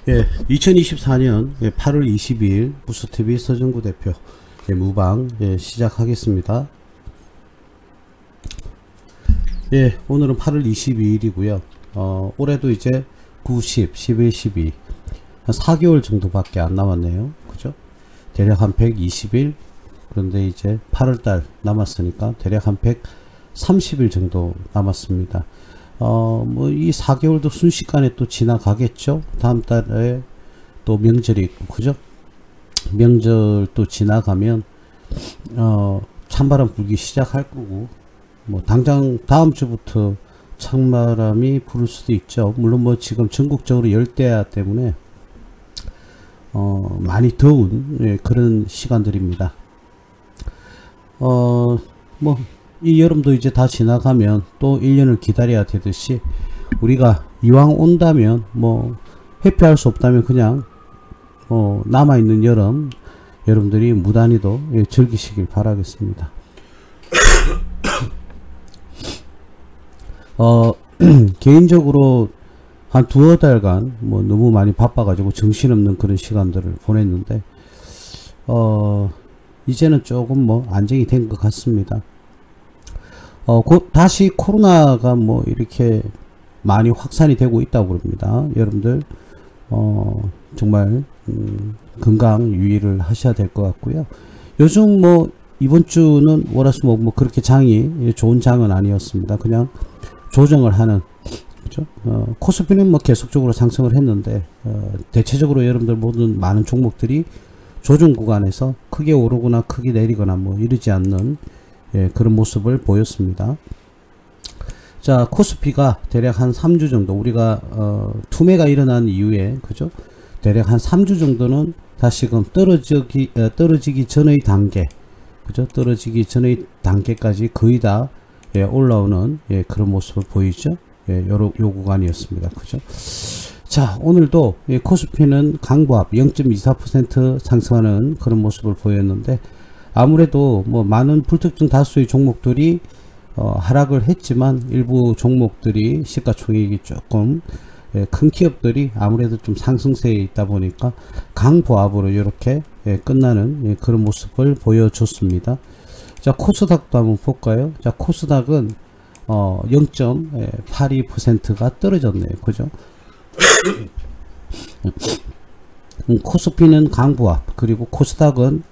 예, 2024년 8월 22일 부스TV 서정구 대표 무방 시작하겠습니다. 예, 오늘은 8월 22일이고요. 올해도 이제 9, 10, 11, 12 한 4개월 정도밖에 안 남았네요. 그죠? 대략 한 120일. 그런데 이제 8월달 남았으니까 대략 한 130일 정도 남았습니다. 뭐 이 4개월도 순식간에 또 지나가겠죠. 다음 달에 또 명절이 있고, 그죠? 명절 또 지나가면 찬바람 불기 시작할 거고, 뭐 당장 다음 주부터 찬바람이 불을 수도 있죠. 물론 뭐 지금 전국적으로 열대야 때문에 많이 더운 그런 시간들입니다. 뭐 이 여름도 이제 다 지나가면 또 1년을 기다려야 되듯이, 우리가 이왕 온다면 뭐 회피할 수 없다면 그냥 남아있는 여름 여러분들이 무단히도 즐기시길 바라겠습니다. 개인적으로 한 두어 달간 뭐 너무 많이 바빠가지고 정신없는 그런 시간들을 보냈는데 이제는 조금 뭐 안정이 된 것 같습니다. 다시 코로나가 뭐 이렇게 많이 확산이 되고 있다고 그럽니다. 여러분들 정말 건강 유의를 하셔야 될 것 같고요. 요즘 뭐 이번 주는 월화수목 뭐 그렇게 장이 좋은 장은 아니었습니다. 그냥 조정을 하는, 그죠? 코스피는 뭐 계속적으로 상승을 했는데 대체적으로 여러분들 모든 많은 종목들이 조정 구간에서 크게 오르거나 크게 내리거나 뭐 이러지 않는 그런 모습을 보였습니다. 자, 코스피가 대략 한 3주 정도, 우리가 투매가 일어난 이후에, 그죠? 대략 한 3주 정도는 다시금 떨어지기 전의 단계, 그죠? 떨어지기 전의 단계까지 거의 다 올라오는 그런 모습을 보이죠? 요 구간이었습니다. 그죠? 자, 오늘도 코스피는 강보합 0.24% 상승하는 그런 모습을 보였는데, 아무래도 뭐 많은 불특정 다수의 종목들이 하락을 했지만, 일부 종목들이 시가총액이 조금 큰 기업들이 아무래도 좀 상승세에 있다 보니까 강보합으로 이렇게 끝나는 그런 모습을 보여줬습니다. 자, 코스닥도 한번 볼까요? 자, 코스닥은 0.82%가 떨어졌네요. 그죠? 코스피는 강보합, 그리고 코스닥은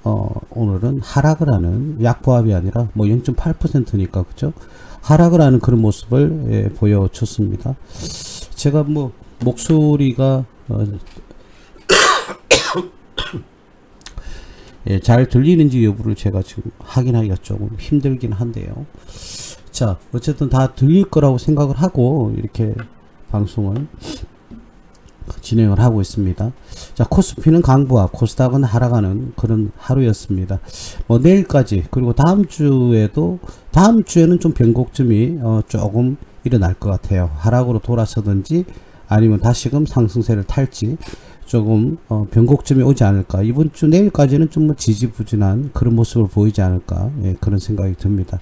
오늘은 하락을 하는, 약보합이 아니라 뭐 0.8%니까 그죠? 하락을 하는 그런 모습을 보여줬습니다. 제가 뭐 목소리가 잘 들리는지 여부를 제가 지금 확인하기가 조금 힘들긴 한데요. 자, 어쨌든 다 들릴 거라고 생각을 하고 이렇게 방송을 진행을 하고 있습니다. 자, 코스피는 강보합, 코스닥은 하락하는 그런 하루였습니다. 뭐 내일까지, 그리고 다음 주에는 좀 변곡점이 조금 일어날 것 같아요. 하락으로 돌아서든지 아니면 다시금 상승세를 탈지 조금 변곡점이 오지 않을까. 이번 주 내일까지는 좀 뭐 지지부진한 그런 모습을 보이지 않을까, 그런 생각이 듭니다.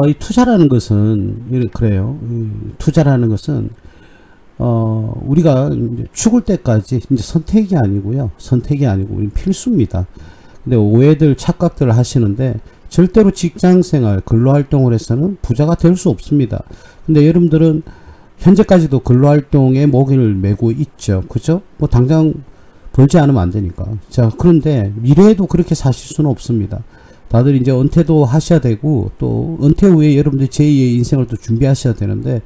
이 투자라는 것은 그래요. 투자라는 것은 우리가 죽을 때까지 이제 선택이 아니고 우리는 필수입니다. 근데 오해들, 착각들을 하시는데, 절대로 직장생활, 근로활동을 해서는 부자가 될 수 없습니다. 근데 여러분들은 현재까지도 근로활동에 목을 메고 있죠. 그죠? 뭐 당장 벌지 않으면 안 되니까. 자, 그런데 미래에도 그렇게 사실 수는 없습니다. 다들 이제 은퇴도 하셔야 되고, 또 은퇴 후에 여러분들 제2의 인생을 또 준비하셔야 되는데,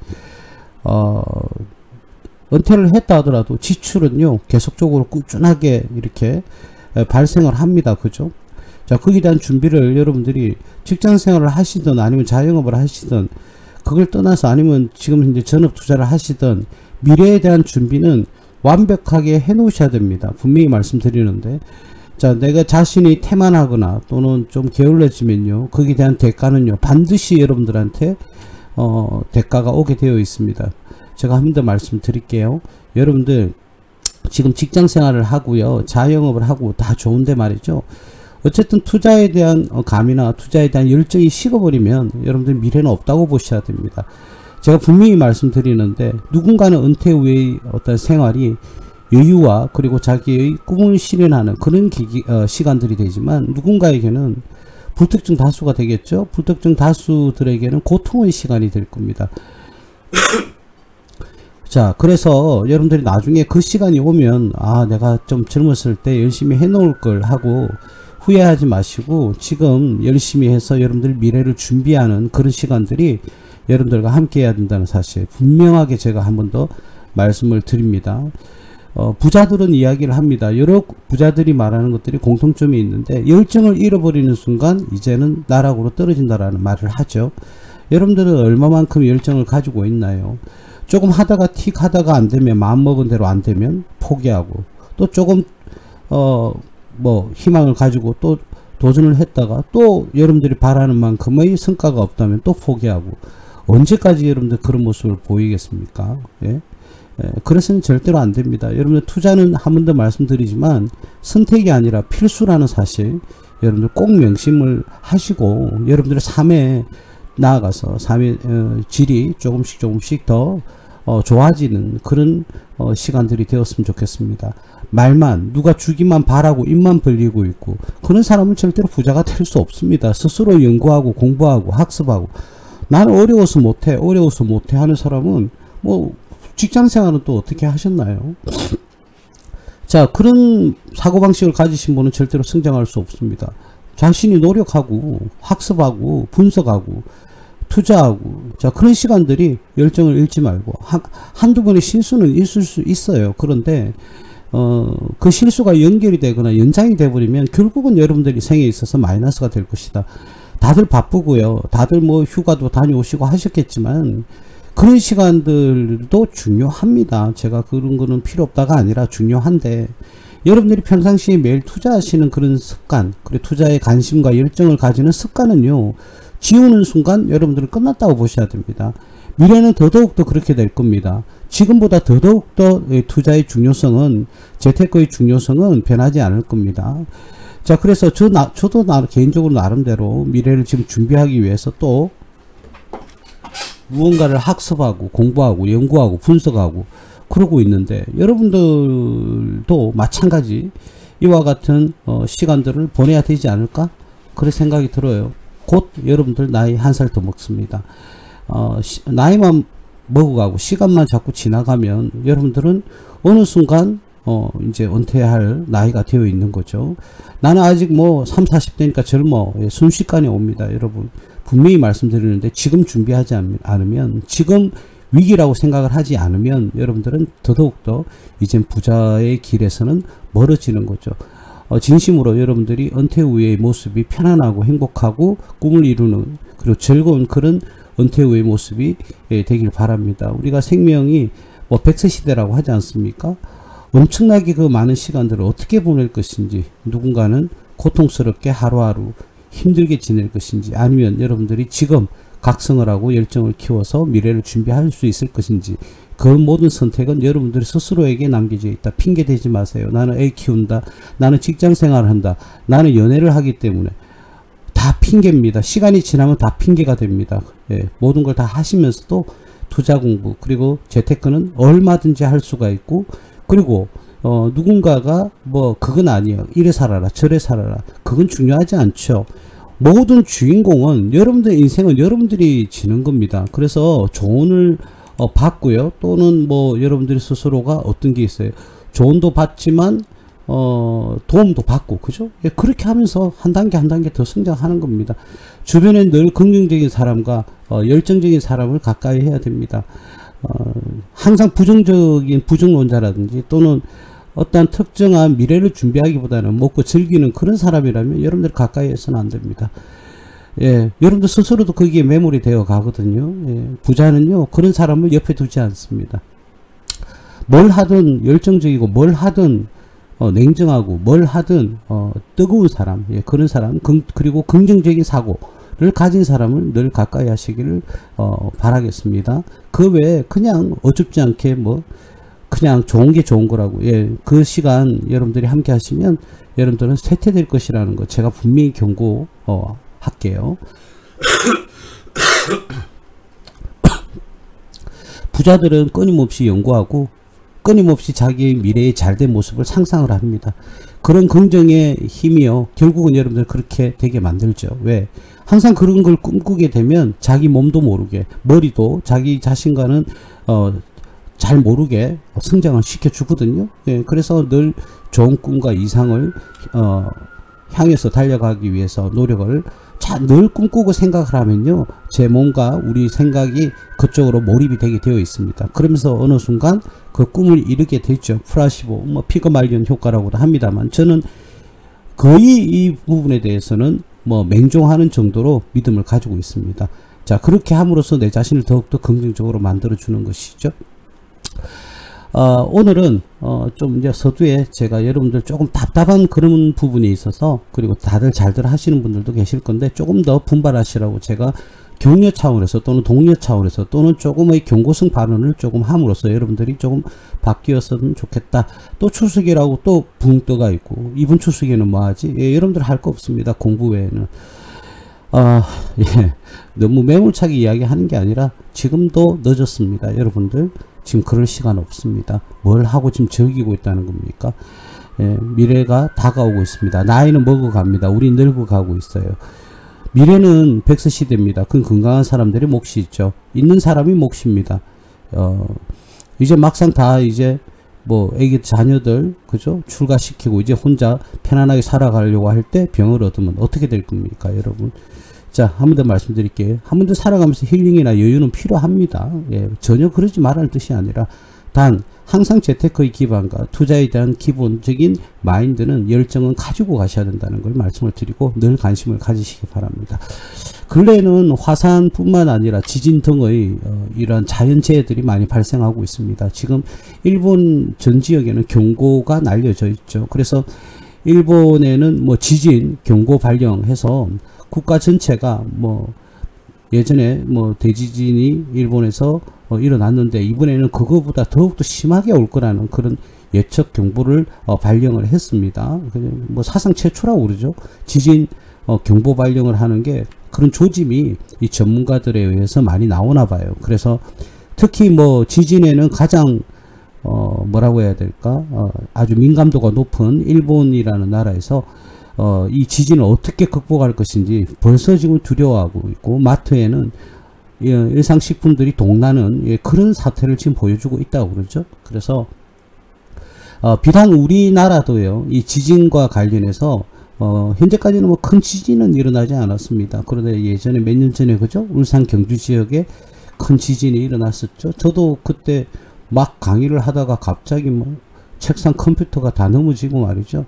은퇴를 했다 하더라도 지출은요 계속적으로 꾸준하게 이렇게 발생을 합니다. 그죠? 자, 거기에 대한 준비를 여러분들이 직장생활을 하시든 아니면 자영업을 하시든, 그걸 떠나서 아니면 지금 이제 전업 투자를 하시든, 미래에 대한 준비는 완벽하게 해 놓으셔야 됩니다. 분명히 말씀드리는데, 자, 내가 자신이 태만하거나 또는 좀 게을러지면요, 거기에 대한 대가는요 반드시 여러분들한테 대가가 오게 되어 있습니다. 제가 한 번 더 말씀드릴게요. 여러분들 지금 직장 생활을 하고요, 자영업을 하고 다 좋은데 말이죠. 어쨌든 투자에 대한 감이나 투자에 대한 열정이 식어버리면 여러분들 미래는 없다고 보셔야 됩니다. 제가 분명히 말씀드리는데, 누군가는 은퇴 후의 어떤 생활이 여유와 그리고 자기의 꿈을 실현하는 그런 시간들이 되지만, 누군가에게는 불특정 다수가 되겠죠. 불특정 다수들에게는 고통의 시간이 될 겁니다. 자, 그래서 여러분들이 나중에 그 시간이 오면, 아, 내가 좀 젊었을 때 열심히 해놓을 걸 하고 후회하지 마시고, 지금 열심히 해서 여러분들 미래를 준비하는 그런 시간들이 여러분들과 함께 해야 된다는 사실 분명하게 제가 한 번 더 말씀을 드립니다. 부자들은 이야기를 합니다. 여러 부자들이 말하는 것들이 공통점이 있는데, 열정을 잃어버리는 순간 이제는 나락으로 떨어진다라는 말을 하죠. 여러분들은 얼마만큼 열정을 가지고 있나요? 조금 하다가 틱 하다가 안 되면, 마음먹은 대로 안 되면 포기하고, 또 조금 뭐 희망을 가지고 또 도전을 했다가 또 여러분들이 바라는 만큼의 성과가 없다면 또 포기하고, 언제까지 여러분들 그런 모습을 보이겠습니까? 예? 그래서는 절대로 안 됩니다. 여러분들 투자는 한 번 더 말씀드리지만 선택이 아니라 필수라는 사실 여러분들 꼭 명심을 하시고, 여러분들의 삶에 나아가서 삶의 질이 조금씩 더 좋아지는 그런 시간들이 되었으면 좋겠습니다. 말만, 누가 주기만 바라고 입만 벌리고 있고, 그런 사람은 절대로 부자가 될 수 없습니다. 스스로 연구하고 공부하고 학습하고, 나는 어려워서 못해 하는 사람은 뭐 직장생활은 또 어떻게 하셨나요? 자, 그런 사고방식을 가지신 분은 절대로 성장할 수 없습니다. 자신이 노력하고 학습하고 분석하고 투자하고, 자, 그런 시간들이 열정을 잃지 말고, 한두 번의 실수는 있을 수 있어요. 그런데 그 실수가 연결이 되거나 연장이 되어버리면 결국은 여러분들이 생에 있어서 마이너스가 될 것이다. 다들 바쁘고요. 다들 뭐 휴가도 다녀오시고 하셨겠지만 그런 시간들도 중요합니다. 제가 그런 거는 필요 없다가 아니라 중요한데, 여러분들이 평상시에 매일 투자하시는 그런 습관, 그리고 투자에 관심과 열정을 가지는 습관은요, 지우는 순간 여러분들은 끝났다고 보셔야 됩니다. 미래는 더더욱더 그렇게 될 겁니다. 지금보다 더더욱더 투자의 중요성은, 재테크의 중요성은 변하지 않을 겁니다. 자, 그래서 저도 개인적으로 나름대로 미래를 지금 준비하기 위해서 또 무언가를 학습하고 공부하고 연구하고 분석하고 그러고 있는데, 여러분들도 마찬가지 이와 같은 시간들을 보내야 되지 않을까? 그런 생각이 들어요. 곧 여러분들 나이 한 살 더 먹습니다. 나이만 먹어가고 시간만 자꾸 지나가면 여러분들은 어느 순간 이제 은퇴할 나이가 되어 있는 거죠. 나는 아직 뭐 30, 40대니까 젊어. 예, 순식간에 옵니다. 여러분 분명히 말씀드리는데, 지금 준비하지 않으면, 지금 위기라고 생각을 하지 않으면 여러분들은 더더욱더 이젠 부자의 길에서는 멀어지는 거죠. 진심으로 여러분들이 은퇴 후의 모습이 편안하고 행복하고 꿈을 이루는, 그리고 즐거운 그런 은퇴 후의 모습이 되길 바랍니다. 우리가 생명이 뭐 100세 시대라고 하지 않습니까? 엄청나게 그 많은 시간들을 어떻게 보낼 것인지, 누군가는 고통스럽게 하루하루 힘들게 지낼 것인지, 아니면 여러분들이 지금 각성을 하고 열정을 키워서 미래를 준비할 수 있을 것인지, 그 모든 선택은 여러분들이 스스로에게 남겨져 있다. 핑계 대지 마세요. 나는 애 키운다, 나는 직장 생활을 한다, 나는 연애를 하기 때문에. 다 핑계입니다. 시간이 지나면 다 핑계가 됩니다. 예, 모든 걸 다 하시면서도 투자 공부, 그리고 재테크는 얼마든지 할 수가 있고, 그리고 누군가가 뭐 그건 아니에요, 이래 살아라 저래 살아라, 그건 중요하지 않죠. 모든 주인공은, 여러분들의 인생은 여러분들이 지는 겁니다. 그래서 조언을 받고요, 또는 뭐 여러분들이 스스로가 어떤 게 있어요, 조언도 받지만 도움도 받고, 그죠? 예, 그렇게 하면서 한 단계 한 단계 더 성장하는 겁니다. 주변에 늘 긍정적인 사람과 열정적인 사람을 가까이 해야 됩니다. 항상 부정론자라든지 또는 어떤 특정한 미래를 준비하기보다는 먹고 즐기는 그런 사람이라면 여러분들 가까이 해서는 안 됩니다. 예, 여러분들 스스로도 거기에 매몰이 되어 가거든요. 예, 부자는요, 그런 사람을 옆에 두지 않습니다. 뭘 하든 열정적이고, 뭘 하든 냉정하고, 뭘 하든 뜨거운 사람, 예, 그런 사람, 그리고 긍정적인 사고를 가진 사람을 늘 가까이 하시기를 바라겠습니다. 그 외에 그냥 어줍지 않게 뭐 그냥 좋은 게 좋은 거라고, 예, 그 시간 여러분들이 함께 하시면 여러분들은 쇠퇴될 것이라는 거 제가 분명히 경고 할게요. 부자들은 끊임없이 연구하고 끊임없이 자기의 미래의 잘된 모습을 상상을 합니다. 그런 긍정의 힘이요, 결국은 여러분들 그렇게 되게 만들죠. 왜? 항상 그런 걸 꿈꾸게 되면 자기 몸도 모르게, 머리도 자기 자신과는 잘 모르게 성장을 시켜주거든요. 예, 그래서 늘 좋은 꿈과 이상을 향해서 달려가기 위해서 노력을 늘 꿈꾸고 생각을 하면요, 제 몸과 우리 생각이 그쪽으로 몰입이 되게 되어 있습니다. 그러면서 어느 순간 그 꿈을 이루게 되죠. 플라시보, 뭐 피그말리온 효과라고도 합니다만, 저는 거의 이 부분에 대해서는 뭐 맹종하는 정도로 믿음을 가지고 있습니다. 자, 그렇게 함으로써 내 자신을 더욱더 긍정적으로 만들어 주는 것이죠. 오늘은 좀 이제 서두에 제가 여러분들 조금 답답한 그런 부분이 있어서, 그리고 다들 잘들 하시는 분들도 계실 건데 조금 더 분발하시라고 제가 격려 차원에서 또는 독려 차원에서 또는 조금의 경고성 발언을 조금 함으로써 여러분들이 조금 바뀌었으면 좋겠다. 또 추석이라고 또 붕 떠가 있고, 이번 추석에는 뭐 하지? 예, 여러분들 할 거 없습니다. 공부 외에는. 예, 너무 매몰차게 이야기하는 게 아니라 지금도 늦었습니다. 여러분들 지금 그럴 시간 없습니다. 뭘 하고 지금 즐기고 있다는 겁니까? 예, 미래가 다가오고 있습니다. 나이는 먹어갑니다. 우리 늙어가고 있어요. 미래는 백세시대입니다. 그건 건강한 사람들의 몫이 있죠. 있는 사람이 몫입니다. 이제 막상 다 이제 뭐 애기 자녀들 그죠, 출가시키고 이제 혼자 편안하게 살아가려고 할 때 병을 얻으면 어떻게 될 겁니까, 여러분? 자, 한 번 더 말씀드릴게요. 한 번 더 살아가면서 힐링이나 여유는 필요합니다. 예, 전혀 그러지 말라는 뜻이 아니라, 단 항상 재테크의 기반과 투자에 대한 기본적인 마인드는, 열정은 가지고 가셔야 된다는 걸 말씀을 드리고 늘 관심을 가지시기 바랍니다. 근래에는 화산뿐만 아니라 지진 등의 이러한 자연재해들이 많이 발생하고 있습니다. 지금 일본 전 지역에는 경고가 날려져 있죠. 그래서 일본에는 뭐 지진 경고 발령해서 국가 전체가 뭐 예전에 뭐 대지진이 일본에서 일어났는데 이번에는 그거보다 더욱더 심하게 올 거라는 그런 예측 경보를 발령을 했습니다. 뭐 사상 최초라고 그러죠. 지진 경보 발령을 하는 게 그런 조짐이 이 전문가들에 의해서 많이 나오나 봐요. 그래서 특히 뭐 지진에는 가장 뭐라고 해야 될까, 아주 민감도가 높은 일본이라는 나라에서 이 지진을 어떻게 극복할 것인지 벌써 지금 두려워하고 있고, 마트에는 일상식품들이 동나는 그런 사태를 지금 보여주고 있다고 그러죠. 그래서 비단 우리나라도요, 이 지진과 관련해서 현재까지는 뭐 큰 지진은 일어나지 않았습니다. 그런데 예전에 몇 년 전에 그죠, 울산 경주 지역에 큰 지진이 일어났었죠. 저도 그때 막 강의를 하다가 갑자기 뭐 책상 컴퓨터가 다 넘어지고 말이죠.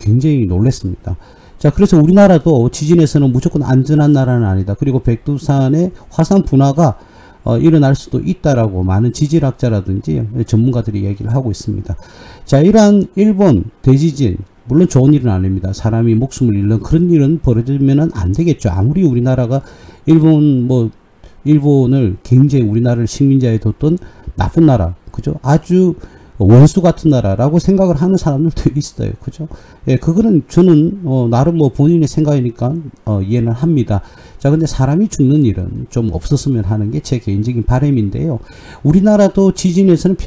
굉장히 놀랐습니다. 자, 그래서 우리나라도 지진에서는 무조건 안전한 나라는 아니다. 그리고 백두산의 화산 분화가 일어날 수도 있다라고 많은 지질학자라든지 전문가들이 얘기를 하고 있습니다. 자, 이러한 일본 대지진, 물론 좋은 일은 아닙니다. 사람이 목숨을 잃는 그런 일은 벌어지면 안 되겠죠. 아무리 우리나라가 일본을 굉장히 우리나라를 식민지에 뒀던 나쁜 나라, 그죠? 아주 원수 같은 나라라고 생각을 하는 사람들도 있어요. 그죠? 예, 그거는 저는 나름 뭐 본인의 생각이니까 이해는 합니다. 자, 근데 사람이 죽는 일은 좀 없었으면 하는 게 제 개인적인 바람인데요. 우리나라도 지진에서는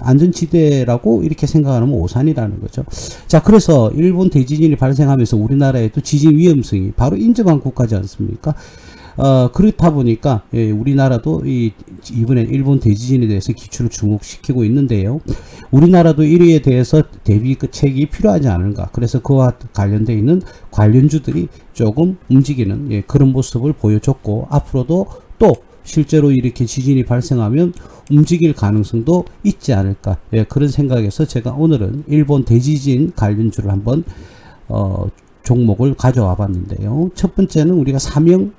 안전지대라고 이렇게 생각하면 오산이라는 거죠. 자, 그래서 일본 대지진이 발생하면서 우리나라에도 지진 위험성이 바로 인정한 국가지 않습니까? 그렇다 보니까 우리나라도 이번에 일본 대지진에 대해서 기초를 주목시키고 있는데요. 우리나라도 1위에 대해서 대비책이 필요하지 않은가. 그래서 그와 관련되어 있는 관련주들이 조금 움직이는 그런 모습을 보여줬고, 앞으로도 또 실제로 이렇게 지진이 발생하면 움직일 가능성도 있지 않을까. 그런 생각에서 제가 오늘은 일본 대지진 관련주를 한번 종목을 가져와 봤는데요. 첫 번째는 우리가 사명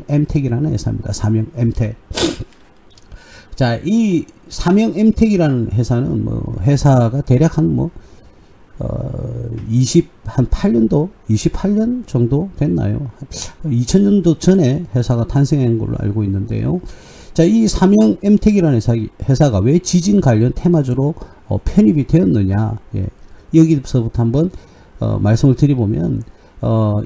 엠텍이라는 회사입니다. 사명 엠텍. 자, 이 사명 엠텍이라는 회사는 회사가 대략 한 28년 정도 됐나요? 2000년도 전에 회사가 탄생한 걸로 알고 있는데요. 자, 이 사명 엠텍이라는 회사가 왜 지진 관련 테마주로 편입이 되었느냐. 여기서부터 한번 말씀을 드려보면,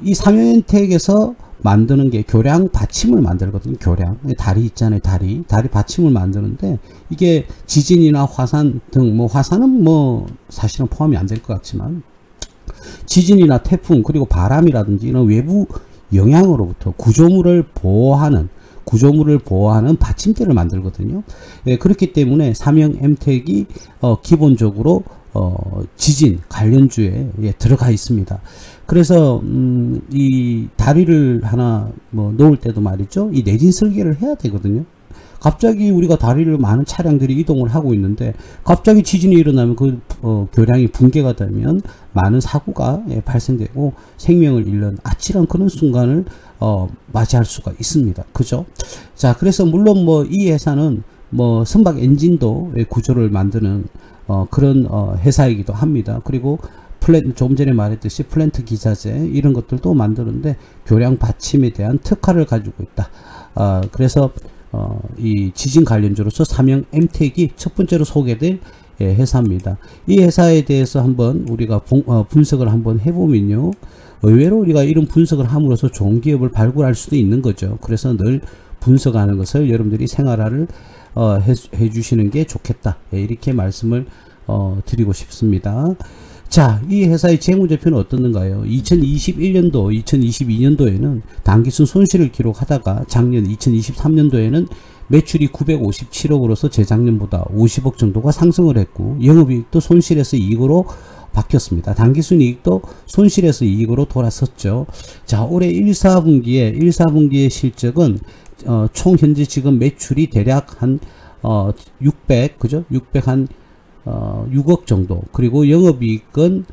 이 삼형엔텍에서 만드는 게 교량 받침을 만들거든요. 교량. 다리 있잖아요. 다리 받침을 만드는데, 이게 지진이나 화산 등, 뭐 화산은 뭐 사실은 포함이 안 될 것 같지만, 지진이나 태풍 그리고 바람이라든지 이런 외부 영향으로부터 구조물을 보호하는 받침대를 만들거든요. 예, 그렇기 때문에 삼형엠텍이 기본적으로 지진 관련주에 들어가 있습니다. 그래서 이 다리를 하나 뭐 놓을 때도 말이죠, 이 내진 설계를 해야 되거든요. 갑자기 우리가 다리를 많은 차량들이 이동을 하고 있는데 갑자기 지진이 일어나면 그 교량이 붕괴가 되면 많은 사고가 발생되고 생명을 잃는 아찔한 그런 순간을 맞이할 수가 있습니다. 그죠? 자, 그래서 물론 뭐 이 회사는 뭐 선박 엔진도 구조를 만드는 그런 회사이기도 합니다. 그리고 조금 전에 말했듯이 플랜트 기자재 이런 것들도 만드는데 교량 받침에 대한 특화를 가지고 있다. 그래서 이 지진 관련주로서 삼형엠텍이 첫 번째로 소개될 회사입니다. 이 회사에 대해서 한번 우리가 분석을 한번 해보면요, 의외로 우리가 이런 분석을 함으로써 좋은 기업을 발굴할 수도 있는 거죠. 그래서 늘 분석하는 것을 여러분들이 생활화를 해주시는 게 좋겠다, 이렇게 말씀을 드리고 싶습니다. 자, 이 회사의 재무제표는 어떻는가요? 2021년도, 2022년도에는 단기순 손실을 기록하다가 작년 2023년도에는 매출이 957억으로서 재작년보다 50억 정도가 상승을 했고, 영업이익도 손실에서 이익으로 바뀌었습니다. 단기순이익도 손실에서 이익으로 돌아섰죠. 자, 올해 1사분기의 실적은 총 현재 지금 매출이 대략 한 6억 정도, 그리고 영업이익은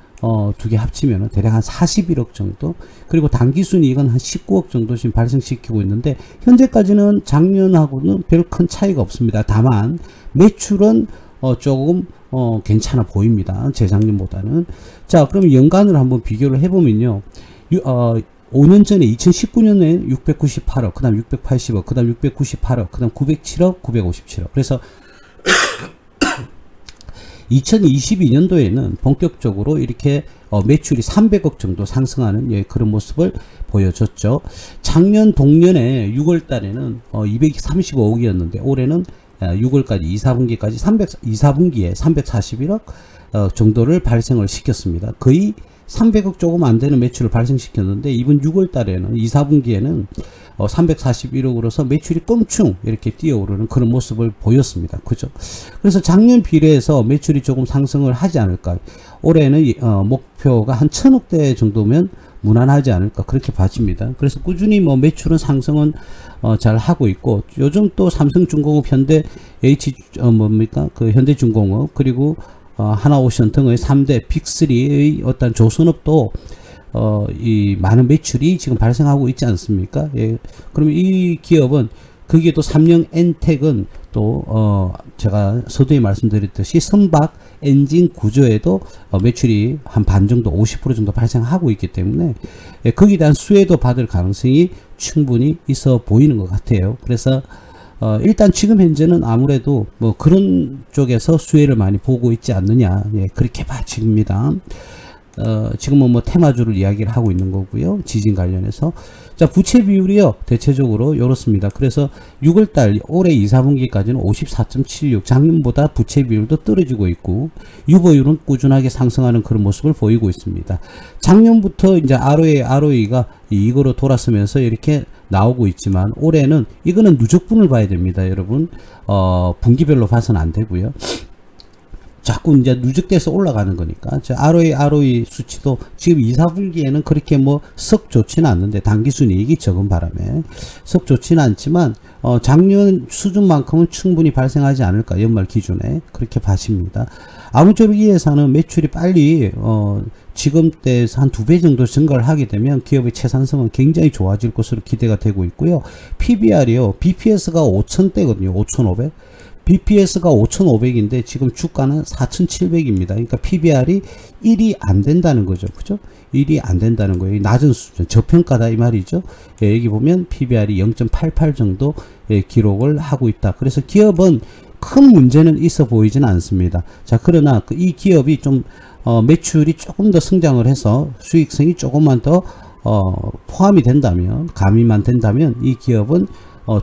두 개 합치면 대략 한 41억 정도, 그리고 단기순이익은 한 19억 정도 지금 발생시키고 있는데, 현재까지는 작년하고는 별 큰 차이가 없습니다. 다만 매출은 조금 괜찮아 보입니다. 재작년보다는. 자, 그럼 연간으로 한번 비교를 해보면요, 5년 전에 2019년에 698억, 그 다음 680억, 그 다음 698억, 그 다음 907억, 957억. 그래서 2022년도에는 본격적으로 이렇게 매출이 300억 정도 상승하는 그런 모습을 보여줬죠. 작년 동년에 6월 달에는 235억이었는데 올해는 6월까지 2사분기에 341억 정도를 발생을 시켰습니다. 거의 300억 조금 안 되는 매출을 발생시켰는데, 이번 6월 달에는 2사분기에는 341억으로서 매출이 껑충 이렇게 뛰어오르는 그런 모습을 보였습니다. 그죠? 그래서 작년 비례해서 매출이 조금 상승을 하지 않을까. 올해는 목표가 한 1000억대 정도면 무난하지 않을까, 그렇게 봐집니다. 그래서 꾸준히 뭐 매출은 상승은 잘 하고 있고, 요즘 또 삼성중공업, 현대 현대중공업, 그리고 하나오션 등의 3대 빅3의 어떤 조선업도 이 많은 매출이 지금 발생하고 있지 않습니까? 예. 그럼 이 기업은, 거기에 또 삼형엔텍은 또 제가 서두에 말씀드렸듯이 선박 엔진 구조에도 매출이 한 반 정도, 50% 정도 발생하고 있기 때문에 거기에 대한 수혜도 받을 가능성이 충분히 있어 보이는 것 같아요. 그래서 일단 지금 현재는 아무래도 뭐 그런 쪽에서 수혜를 많이 보고 있지 않느냐, 그렇게 봐집니다. 지금은 뭐 테마주를 이야기를 하고 있는 거고요. 지진 관련해서. 자, 부채 비율이요, 대체적으로 이렇습니다. 그래서 6월달 올해 2사분기까지는 54.76, 작년보다 부채 비율도 떨어지고 있고, 유보율은 꾸준하게 상승하는 그런 모습을 보이고 있습니다. 작년부터 이제 ROE가 이익으로 돌아서면서 이렇게 나오고 있지만, 올해는 이거는 누적분을 봐야 됩니다, 여러분. 분기별로 봐서는 안 되고요. 자꾸 이제 누적돼서 올라가는 거니까. ROE 수치도 지금 2사분기에는 그렇게 뭐 썩 좋지는 않는데, 단기순이익이 적은 바람에 썩 좋지는 않지만 작년 수준만큼은 충분히 발생하지 않을까, 연말 기준에 그렇게 봐집니다. 아무쪼록 이 회사는 매출이 빨리 지금 때에서 한 2배 정도 증가를 하게 되면 기업의 채산성은 굉장히 좋아질 것으로 기대가 되고 있고요. PBR이요, BPS가 5,000대거든요. 5,500. BPS가 5,500인데 지금 주가는 4,700입니다. 그러니까 PBR이 1이 안 된다는 거죠. 그죠? 1이 안 된다는 거예요. 낮은 수준, 저평가다 이 말이죠. 여기 보면 PBR이 0.88 정도 기록을 하고 있다. 그래서 기업은 큰 문제는 있어 보이지는 않습니다. 자, 그러나 이 기업이 좀 매출이 조금 더 성장을 해서 수익성이 조금만 더 포함이 된다면, 가미만 된다면 이 기업은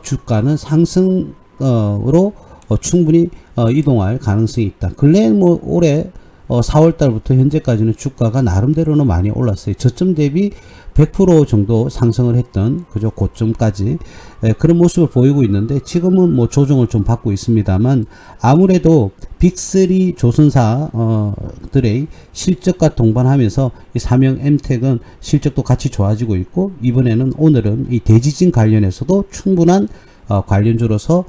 주가는 상승으로 충분히 이동할 가능성이 있다. 근래 뭐 올해 4월 달부터 현재까지는 주가가 나름대로는 많이 올랐어요. 저점 대비 100% 정도 상승을 했던 그저 고점까지 그런 모습을 보이고 있는데, 지금은 뭐 조정을 좀 받고 있습니다만, 아무래도 빅3 조선사들의 실적과 동반하면서 이 삼형 엠텍은 실적도 같이 좋아지고 있고, 이번에는 오늘은 이 대지진 관련해서도 충분한 관련주로서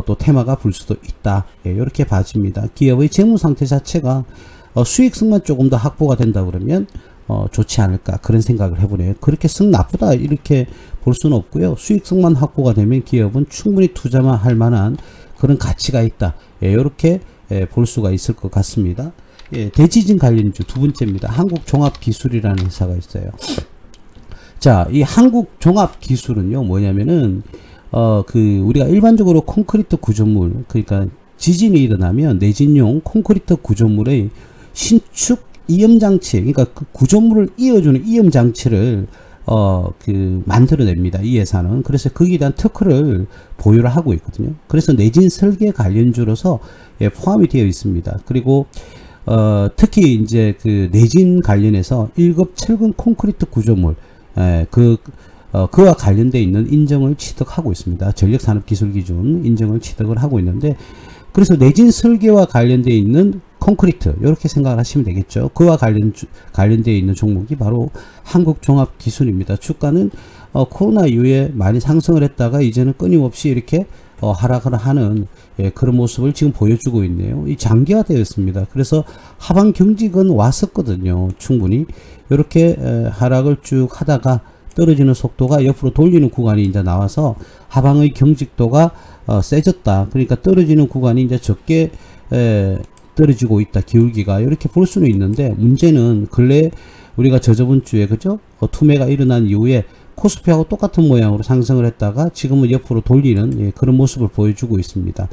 또 테마가 불 수도 있다. 이렇게 봐집니다. 기업의 재무 상태 자체가 수익성만 조금 더 확보가 된다 그러면 좋지 않을까, 그런 생각을 해보네요. 그렇게 성 나쁘다 이렇게 볼 수는 없고요. 수익성만 확보가 되면 기업은 충분히 투자만 할 만한 그런 가치가 있다. 이렇게 볼 수가 있을 것 같습니다. 대지진 관련주 두 번째입니다. 한국종합기술이라는 회사가 있어요. 자, 이 한국종합기술은요 뭐냐면은 우리가 일반적으로 콘크리트 구조물, 그러니까 지진이 일어나면 내진용 콘크리트 구조물의 신축 이염장치, 그러니까 그 구조물을 이어주는 이염장치를 만들어냅니다. 이 회사는. 그래서 거기에 대한 특허를 보유를 하고 있거든요. 그래서 내진 설계 관련주로서 포함이 되어 있습니다. 그리고 특히 이제 그 내진 관련해서 1급 철근 콘크리트 구조물, 그와 관련되어 있는 인정을 취득하고 있습니다. 전력산업기술기준 인정을 취득을 하고 있는데, 그래서 내진 설계와 관련되어 있는 콘크리트, 이렇게 생각을 하시면 되겠죠. 그와 관련되어 있는 종목이 바로 한국종합기술입니다. 주가는 코로나 이후에 많이 상승을 했다가 이제는 끊임없이 이렇게 하락을 하는 그런 모습을 지금 보여주고 있네요. 이 장기화되어 있습니다. 그래서 하방 경직은 왔었거든요. 충분히 이렇게 하락을 쭉 하다가 떨어지는 속도가 옆으로 돌리는 구간이 이제 나와서 하방의 경직도가 세졌다. 그러니까 떨어지는 구간이 이제 적게 떨어지고 있다. 기울기가 이렇게 볼 수는 있는데, 문제는 근래 우리가 저저번 주에 그죠? 투매가 일어난 이후에 코스피하고 똑같은 모양으로 상승을 했다가 지금은 옆으로 돌리는 그런 모습을 보여주고 있습니다.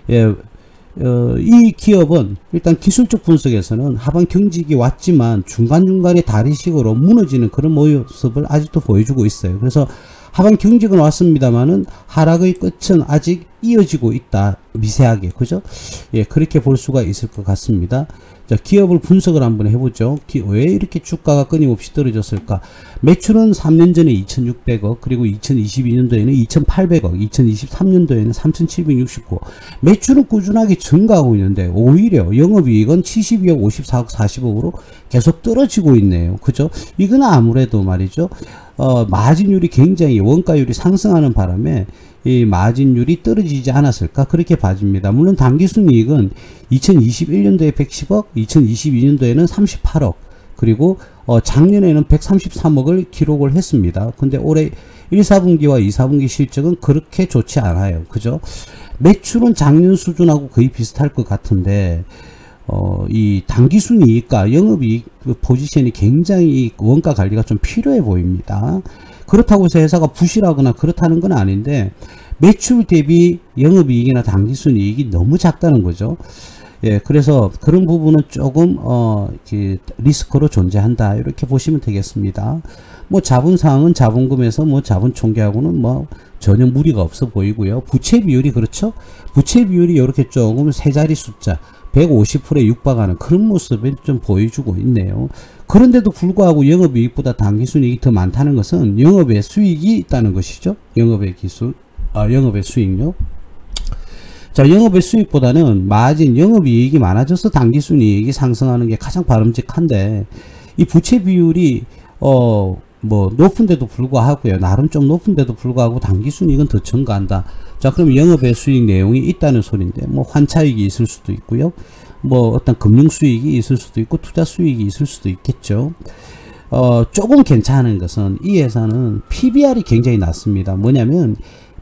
이 기업은 일단 기술적 분석에서는 하방 경직이 왔지만 중간중간에 다리식으로 무너지는 그런 모습을 아직도 보여주고 있어요. 그래서 하방 경직은 왔습니다만은 하락의 끝은 아직 이어지고 있다. 미세하게. 그죠? 그렇게 볼 수가 있을 것 같습니다. 자, 기업을 분석을 한번 해보죠. 왜 이렇게 주가가 끊임없이 떨어졌을까? 매출은 3년 전에 2,600억, 그리고 2022년도에는 2,800억, 2023년도에는 3,769억. 매출은 꾸준하게 증가하고 있는데, 오히려 영업이익은 72억, 54억, 40억으로 계속 떨어지고 있네요. 그죠? 이건 아무래도 말이죠. 마진율이 굉장히, 원가율이 상승하는 바람에 이 마진율이 떨어지지 않았을까, 그렇게 봐집니다. 물론 당기순이익은 2021년도에 110억, 2022년도에는 38억, 그리고 작년에는 133억을 기록을 했습니다. 근데 올해 1, 4분기와 2, 4분기 실적은 그렇게 좋지 않아요. 그죠? 매출은 작년 수준하고 거의 비슷할 것 같은데, 이 당기순이익과 영업이익 포지션이 굉장히 원가 관리가 좀 필요해 보입니다. 그렇다고 해서 회사가 부실하거나 그렇다는 건 아닌데, 매출 대비 영업이익이나 당기순이익이 너무 작다는 거죠. 그래서 그런 부분은 조금 리스크로 존재한다, 이렇게 보시면 되겠습니다. 뭐 자본상은 자본금에서 뭐 자본 총계하고는 뭐 전혀 무리가 없어 보이고요. 부채 비율이, 그렇죠? 부채 비율이 이렇게 조금 세 자리 숫자 150%에 육박하는 그런 모습을 좀 보여주고 있네요. 그런데도 불구하고 영업이익보다 당기순이익이 더 많다는 것은 영업의 수익이 있다는 것이죠. 영업의 수익요. 자, 영업의 수익보다는 마진, 영업이익이 많아져서 당기순이익이 상승하는 게 가장 바람직한데, 이 부채 비율이 뭐 높은데도 불구하고요, 나름 좀 높은데도 불구하고 당기순이익은 더 증가한다. 자, 그럼 영업의 수익 내용이 있다는 소리인데, 뭐 환차익이 있을 수도 있고요, 뭐 어떤 금융 수익이 있을 수도 있고 투자 수익이 있을 수도 있겠죠. 조금 괜찮은 것은 이 회사는 PBR이 굉장히 낮습니다. 뭐냐면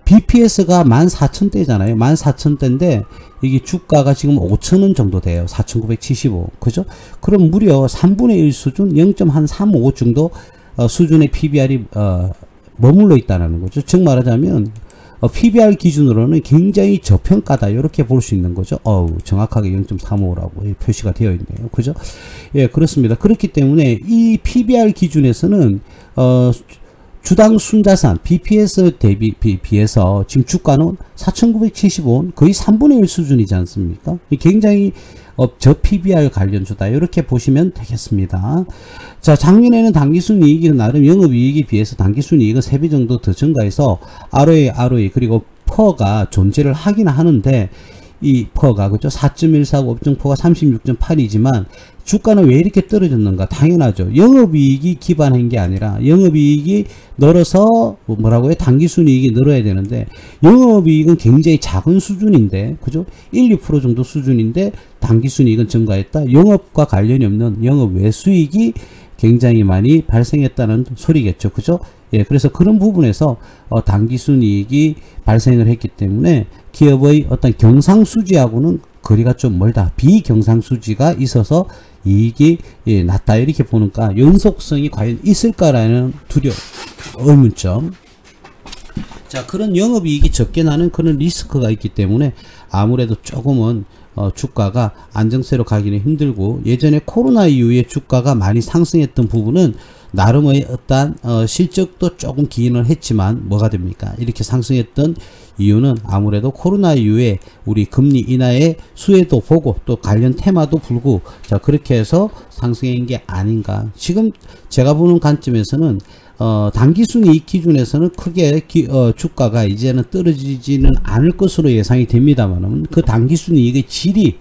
BPS가 14,000대잖아요. 14,000대인데 이게 주가가 지금 5,000원 정도 돼요. 4,975. 그죠? 그럼 무려 3분의 1 수준, 0.35 정도 수준의 PBR이 머물러 있다는 거죠. 즉 말하자면 PBR 기준으로는 굉장히 저평가다 이렇게 볼 수 있는 거죠. 정확하게 0.35라고 표시가 되어 있네요. 그죠? 예, 그렇습니다. 그렇기 때문에 이 PBR 기준에서는 주당 순자산 BPS 비해서 지금 주가는 4,970원 거의 3분의 1 수준이지 않습니까? 굉장히 저 PBR 관련주다 이렇게 보시면 되겠습니다. 자, 작년에는 당기순이익이 나름 영업이익에 비해서 당기순이익은 3배 정도 더 증가해서 ROE 그리고 퍼가 존재를 하긴 하는데 이 퍼가 그죠? 4.14고 업종퍼가 36.8이지만 주가는 왜 이렇게 떨어졌는가? 당연하죠. 영업이익이 기반한 게 아니라 영업이익이 늘어서 뭐라고요? 당기순이익이 늘어야 되는데 영업이익은 굉장히 작은 수준인데 그죠? 1, 2% 정도 수준인데 당기순이익은 증가했다. 영업과 관련이 없는 영업 외수익이 굉장히 많이 발생했다는 소리겠죠. 그죠? 예, 그래서 그런 부분에서 당기순이익이 발생을 했기 때문에 기업의 어떤 경상수지하고는 거리가 좀 멀다. 비경상수지가 있어서 이익이 낮다. 이렇게 보니까 연속성이 과연 있을까라는 의문점. 자, 그런 영업이익이 적게 나는 그런 리스크가 있기 때문에 아무래도 조금은 주가가 안정세로 가기는 힘들고 예전에 코로나 이후에 주가가 많이 상승했던 부분은 나름의 어떤 실적도 조금 기인을 했지만 뭐가 됩니까? 이렇게 상승했던 이유는 아무래도 코로나 이후에 우리 금리 인하의 수혜도 보고 또 관련 테마도 불고 자 그렇게 해서 상승한 게 아닌가. 지금 제가 보는 관점에서는 단기순이익 기준에서는 크게 주가가 이제는 떨어지지는 않을 것으로 예상이 됩니다만 그 단기순이익의 질이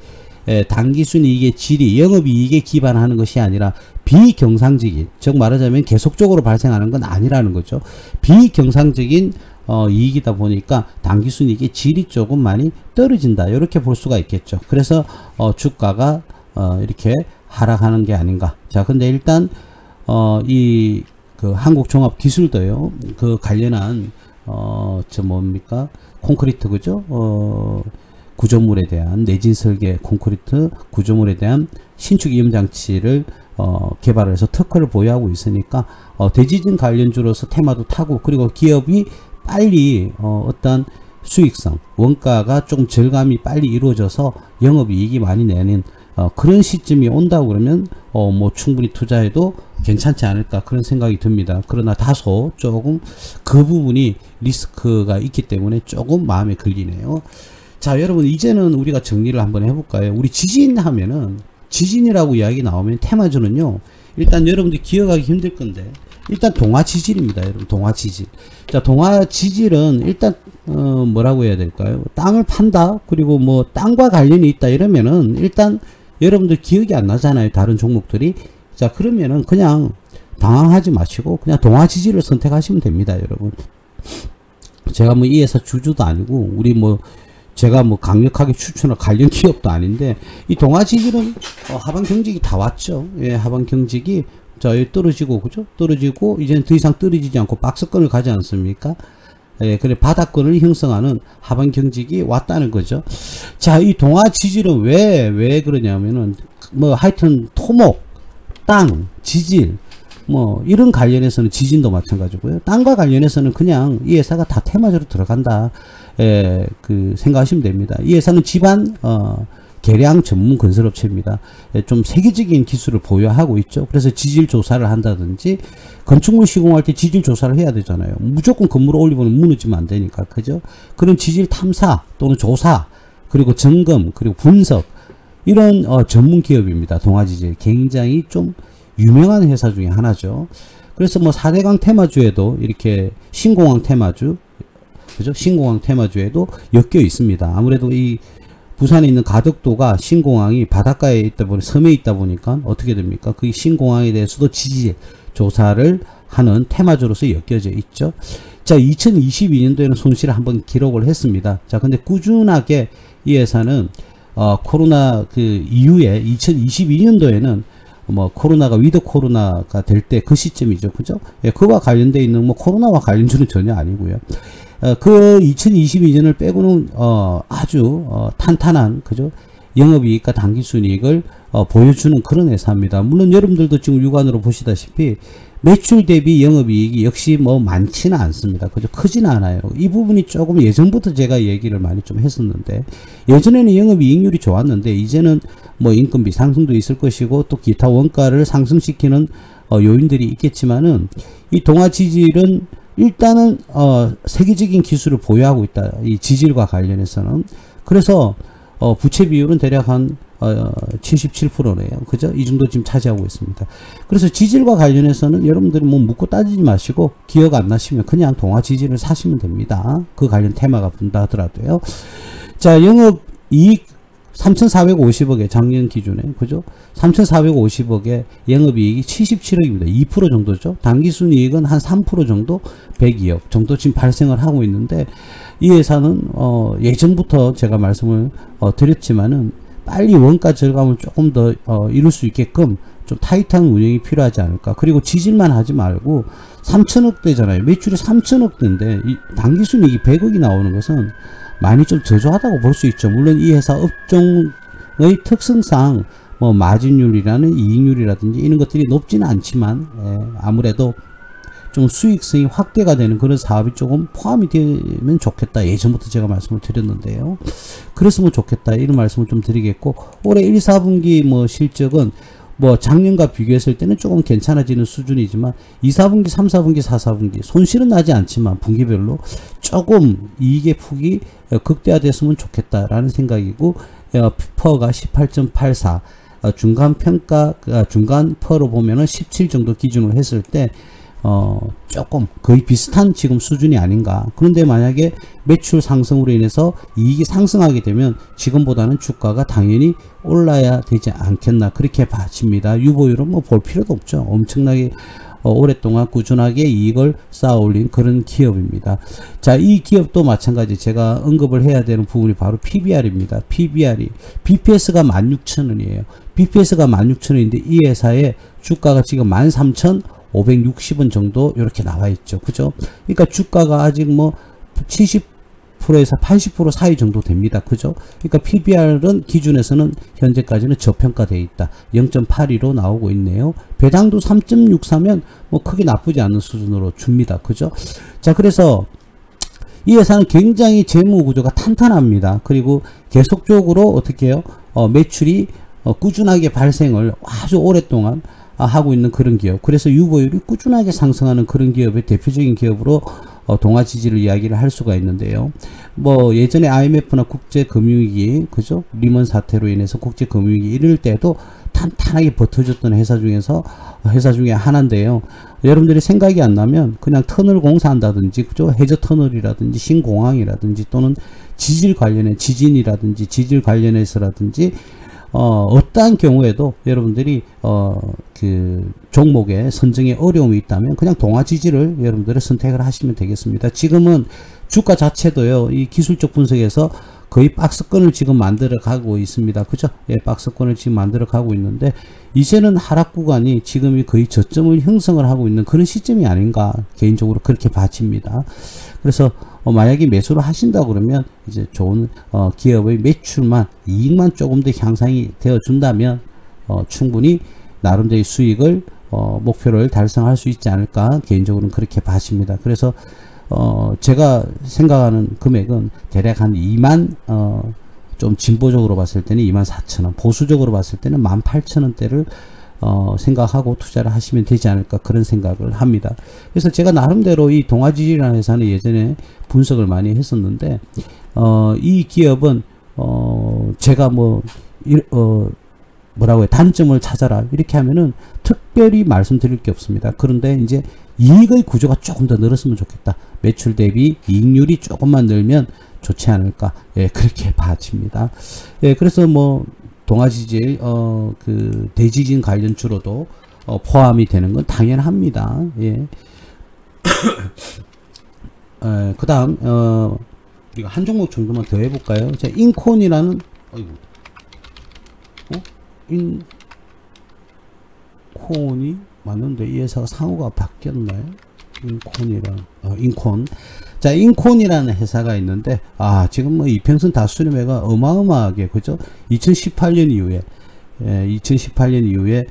단기순이익의 질이 영업이익에 기반하는 것이 아니라 비경상적인 즉 말하자면 계속적으로 발생하는 건 아니라는 거죠. 비경상적인 이익이다 보니까 단기순이익의 질이 조금 많이 떨어진다 이렇게 볼 수가 있겠죠. 그래서 주가가 이렇게 하락하는 게 아닌가. 자 근데 일단 이 그 한국종합기술도요 그 관련한 저 뭡니까 콘크리트 그죠 구조물에 대한 내진 설계 콘크리트 구조물에 대한 신축 이염 장치를 개발을 해서 특허를 보유하고 있으니까 대지진 관련주로서 테마도 타고 그리고 기업이 빨리 어떤 수익성 원가가 좀 절감이 빨리 이루어져서 영업이익이 많이 내는 그런 시점이 온다고 그러면 뭐 충분히 투자해도 괜찮지 않을까 그런 생각이 듭니다. 그러나 다소 조금 그 부분이 리스크가 있기 때문에 조금 마음에 걸리네요. 자 여러분 이제는 우리가 정리를 한번 해볼까요? 우리 지진 하면은 지진이라고 이야기 나오면 테마주는요 일단 여러분들 기억하기 힘들 건데 일단 동화지질입니다. 여러분 동화지질. 자 동화지질은 일단 뭐라고 해야 될까요? 땅을 판다 그리고 뭐 땅과 관련이 있다 이러면은 일단 여러분들 기억이 안 나잖아요. 다른 종목들이. 자 그러면은 그냥 당황하지 마시고 그냥 동화지질을 선택하시면 됩니다. 여러분 제가 뭐 이 회사 주주도 아니고 우리 뭐 제가 뭐 강력하게 추천할 관련 기업도 아닌데 이 동화지질은 하방 경직이 다 왔죠. 예, 하방 경직이 자 여기 떨어지고 그죠? 떨어지고 이제는 더 이상 떨어지지 않고 박스권을 가지 않습니까? 예, 그래 바닥권을 형성하는 하방 경직이 왔다는 거죠. 자, 이 동화지질은 왜 그러냐면은 뭐 하여튼 토목, 땅, 지질 뭐 이런 관련해서는 지진도 마찬가지고요. 땅과 관련해서는 그냥 이 회사가 다 테마주로 들어간다. 그 생각하시면 됩니다. 이 회사는 집안 계량 전문 건설업체입니다. 좀 세계적인 기술을 보유하고 있죠. 그래서 지질 조사를 한다든지 건축물 시공할 때 지질 조사를 해야 되잖아요. 무조건 건물을 올리면 무너지면 안 되니까 그죠? 그런 지질 탐사 또는 조사 그리고 점검 그리고 분석 이런 전문 기업입니다. 동아지질 굉장히 좀 유명한 회사 중에 하나죠. 그래서 뭐 4대강 테마주에도 이렇게 신공항 테마주 그죠? 신공항 테마주에도 엮여 있습니다. 아무래도 이 부산에 있는 가덕도가 신공항이 바닷가에 있다 보니 섬에 있다 보니까 어떻게 됩니까? 그 신공항에 대해서도 지질 조사를 하는 테마주로서 엮여져 있죠. 자, 2022년도에는 손실을 한번 기록을 했습니다. 자, 근데 꾸준하게 이 회사는 코로나 그 이후에 2022년도에는 뭐 코로나가 위드 코로나가 될 때 그 시점이죠. 그죠? 예, 그와 관련되어 있는 뭐 코로나와 관련주는 전혀 아니고요. 그 2022년을 빼고는 아주 탄탄한 그죠? 영업이익과 당기순이익을 보여주는 그런 회사입니다. 물론 여러분들도 지금 육안으로 보시다시피 매출 대비 영업이익이 역시 뭐 많지는 않습니다. 그죠? 크지는 않아요. 이 부분이 조금 예전부터 제가 얘기를 많이 좀 했었는데, 예전에는 영업이익률이 좋았는데 이제는 뭐 인건비 상승도 있을 것이고 또 기타 원가를 상승시키는 요인들이 있겠지만은, 이 동아지질은 일단은 세계적인 기술을 보유하고 있다. 이 지질과 관련해서는. 그래서 부채 비율은 대략 한 77%네요. 그죠? 이 정도 지금 차지하고 있습니다. 그래서 지질과 관련해서는 여러분들이 뭐 묻고 따지지 마시고, 기억 안 나시면 그냥 동아지질을 사시면 됩니다. 그 관련 테마가 분다 하더라도요. 자, 영업이익 3,450억에 작년 기준에, 그죠? 3,450억에 영업이익이 77억입니다. 2% 정도죠. 당기순이익은 한 3% 정도, 102억 정도 지금 발생을 하고 있는데, 이 회사는 예전부터 제가 말씀을 드렸지만은 빨리 원가 절감을 조금 더 이룰 수 있게끔 좀 타이트한 운영이 필요하지 않을까. 그리고 지질만 하지 말고 3천억대잖아요. 매출이 3천억대인데 이 당기순이익이 100억이 나오는 것은 많이 좀 저조하다고 볼 수 있죠. 물론 이 회사 업종의 특성상 뭐 마진율이라는 이익률이라든지 이런 것들이 높지는 않지만, 아무래도 좀 수익성이 확대가 되는 그런 사업이 조금 포함이 되면 좋겠다. 예전부터 제가 말씀을 드렸는데요. 그랬으면 좋겠다. 이런 말씀을 좀 드리겠고, 올해 1, 4분기 뭐 실적은 뭐 작년과 비교했을 때는 조금 괜찮아지는 수준이지만 2, 4분기, 3, 4분기, 4, 4분기 손실은 나지 않지만 분기별로 조금 이익의 폭이 극대화됐으면 좋겠다라는 생각이고, 퍼가 18.84, 중간 평가, 중간 퍼로 보면은 17 정도 기준으로 했을 때 조금 거의 비슷한 지금 수준이 아닌가. 그런데 만약에 매출 상승으로 인해서 이익이 상승하게 되면 지금보다는 주가가 당연히 올라야 되지 않겠나, 그렇게 봐집니다. 유보율은 뭐 볼 필요도 없죠. 엄청나게 오랫동안 꾸준하게 이익을 쌓아 올린 그런 기업입니다. 자, 이 기업도 마찬가지 제가 언급을 해야 되는 부분이 바로 PBR입니다. PBR이 BPS가 16,000원이에요. BPS가 16,000원인데 이 회사의 주가가 지금 13,560원 정도 이렇게 나와 있죠. 그죠? 그러니까 주가가 아직 뭐 70%에서 80% 사이 정도 됩니다. 그죠? 그러니까 PBR은 기준에서는 현재까지는 저평가되어 있다. 0.82로 나오고 있네요. 배당도 3.64면 뭐 크게 나쁘지 않은 수준으로 줍니다. 그죠? 자, 그래서 이 회사는 굉장히 재무 구조가 탄탄합니다. 그리고 계속적으로 어떻게 해요? 매출이 꾸준하게 발생을 아주 오랫동안 하고 있는 그런 기업. 그래서 유보율이 꾸준하게 상승하는 그런 기업의 대표적인 기업으로 동아지질을 이야기를 할 수가 있는데요. 뭐 예전에 IMF나 국제금융위기, 그죠? 리먼 사태로 인해서 국제금융위기 이럴 때도 탄탄하게 버텨줬던 회사 중에 하나인데요. 여러분들이 생각이 안 나면 그냥 터널 공사한다든지, 그죠? 해저 터널이라든지 신공항이라든지 또는 지질 관련해 지진이라든지 지질 관련해서라든지 어떠한 경우에도 여러분들이 그 종목에 선정에 어려움이 있다면 그냥 동아지질을 여러분들이 선택을 하시면 되겠습니다. 지금은 주가 자체도요, 이 기술적 분석에서 거의 박스권을 지금 만들어 가고 있습니다. 그죠? 예, 박스권을 지금 만들어 가고 있는데, 이제는 하락 구간이 지금이 거의 저점을 형성을 하고 있는 그런 시점이 아닌가, 개인적으로 그렇게 봐집니다. 그래서 만약에 매수를 하신다 그러면 이제 좋은 기업의 매출만, 이익만 조금 더 향상이 되어 준다면 충분히 나름대로의 수익을 목표를 달성할 수 있지 않을까, 개인적으로는 그렇게 봐집니다. 그래서 제가 생각하는 금액은 대략 한 2만, 좀 진보적으로 봤을 때는 24,000원, 보수적으로 봤을 때는 18,000원대를 생각하고 투자를 하시면 되지 않을까, 그런 생각을 합니다. 그래서 제가 나름대로 이 동아지질이라는 회사는 예전에 분석을 많이 했었는데, 이 기업은 제가 뭐라고 해, 단점을 찾아라 이렇게 하면은 특별히 말씀드릴 게 없습니다. 그런데 이제 이익의 구조가 조금 더 늘었으면 좋겠다. 매출 대비 이익률이 조금만 늘면 좋지 않을까, 예, 그렇게 봐집니다. 예, 그래서 뭐 동아지질 그 대지진 관련 주로도 포함이 되는 건 당연합니다. 예. 그 다음 우리가 한 종목 정도만 더 해볼까요? 자, 인콘이라는, 인콘이 맞는데 이 회사가 상호가 바뀌었나요? 인콘. 자, 인콘이라는 회사가 있는데, 지금 뭐 이평선 다수수렴회가 어마어마하게, 그죠? 2018년 이후에 2018년 이후에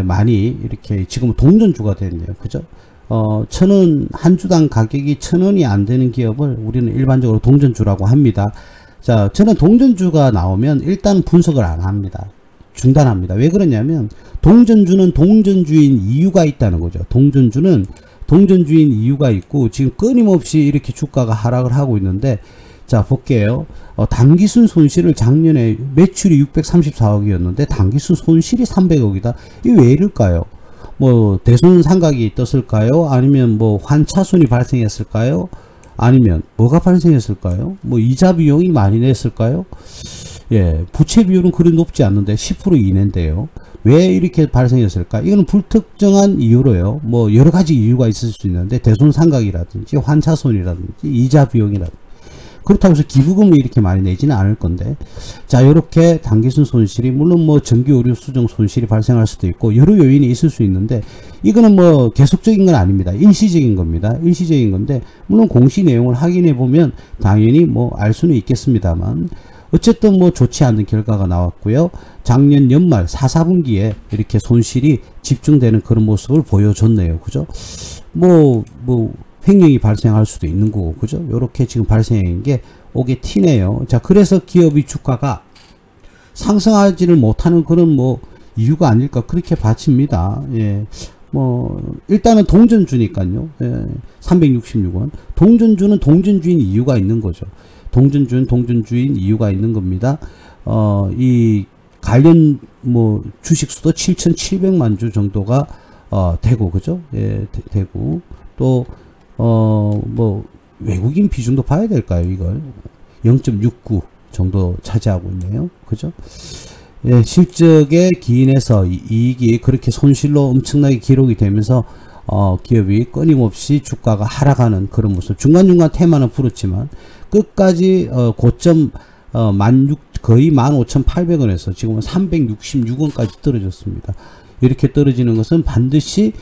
많이 이렇게 지금 동전주가 됐네요. 그죠? 1,000원, 한 주당 가격이 1,000원이 안 되는 기업을 우리는 일반적으로 동전주라고 합니다. 자, 저는 동전주가 나오면 일단 분석을 안 합니다. 중단합니다. 왜 그러냐면 동전주는 동전주인 이유가 있다는 거죠. 동전주는 동전주인 이유가 있고 지금 끊임없이 이렇게 주가가 하락을 하고 있는데, 자 볼게요. 단기순 손실을 작년에 매출이 634억이었는데 단기순 손실이 300억이다. 이게 왜 이럴까요? 뭐 대손 상각이 떴을까요? 아니면 뭐 환차손이 발생했을까요? 아니면 뭐가 발생했을까요? 뭐 이자 비용이 많이 냈을까요? 예, 부채 비율은 그리 높지 않는데 10% 이내인데요. 왜 이렇게 발생했을까? 이거는 불특정한 이유로요. 뭐 여러 가지 이유가 있을 수 있는데 대손 상각이라든지 환차손이라든지 이자 비용이라든지, 그렇다고 해서 기부금을 이렇게 많이 내지는 않을 건데, 자, 이렇게 단기순 손실이, 물론 뭐 정기 오류 수정 손실이 발생할 수도 있고 여러 요인이 있을 수 있는데, 이거는 뭐 계속적인 건 아닙니다. 일시적인 겁니다. 일시적인 건데, 물론 공시 내용을 확인해 보면 당연히 뭐 알 수는 있겠습니다만, 어쨌든 뭐 좋지 않은 결과가 나왔고요. 작년 연말 4, 4분기에 이렇게 손실이 집중되는 그런 모습을 보여줬네요. 그죠? 뭐 횡령이 발생할 수도 있는 거고, 그죠? 요렇게 지금 발생한 게 오게 티네요. 자, 그래서 기업의 주가가 상승하지를 못하는 그런 뭐 이유가 아닐까, 그렇게 봐집니다. 예. 뭐 일단은 동전주니까요. 예. 366원. 동전주는 동전주인 이유가 있는 거죠. 동전주는 동전주인 이유가 있는 겁니다. 이 관련 뭐 주식수도 7,700만 주 정도가 되고, 그죠? 예, 되고, 또 뭐 외국인 비중도 봐야 될까요? 이걸 0.69 정도 차지하고 있네요. 그죠? 예, 실적에 기인해서 이익이 그렇게 손실로 엄청나게 기록이 되면서 기업이 끊임없이 주가가 하락하는 그런 모습. 중간중간 테마는 풀었지만 끝까지 고점 거의 15,800원에서 지금은 366원까지 떨어졌습니다. 이렇게 떨어지는 것은 반드시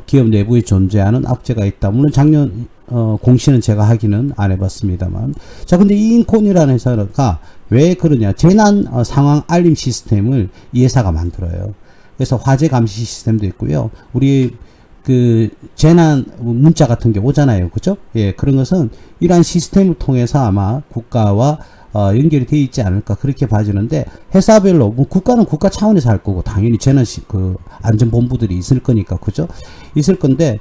기업 내부에 존재하는 악재가 있다. 물론 작년 공시는 제가 하기는 안 해봤습니다만, 자, 근데 이 인콘이라는 회사가 왜 그러냐? 재난 상황 알림 시스템을 이 회사가 만들어요. 그래서 화재 감시 시스템도 있고요. 우리 그 재난 문자 같은 게 오잖아요. 그죠? 예, 그런 것은 이러한 시스템을 통해서 아마 국가와 연결이 되어 있지 않을까, 그렇게 봐지는데, 회사별로 뭐 국가는 국가 차원에서 할 거고 당연히 재난 그 안전본부들이 있을 거니까, 그죠? 있을 건데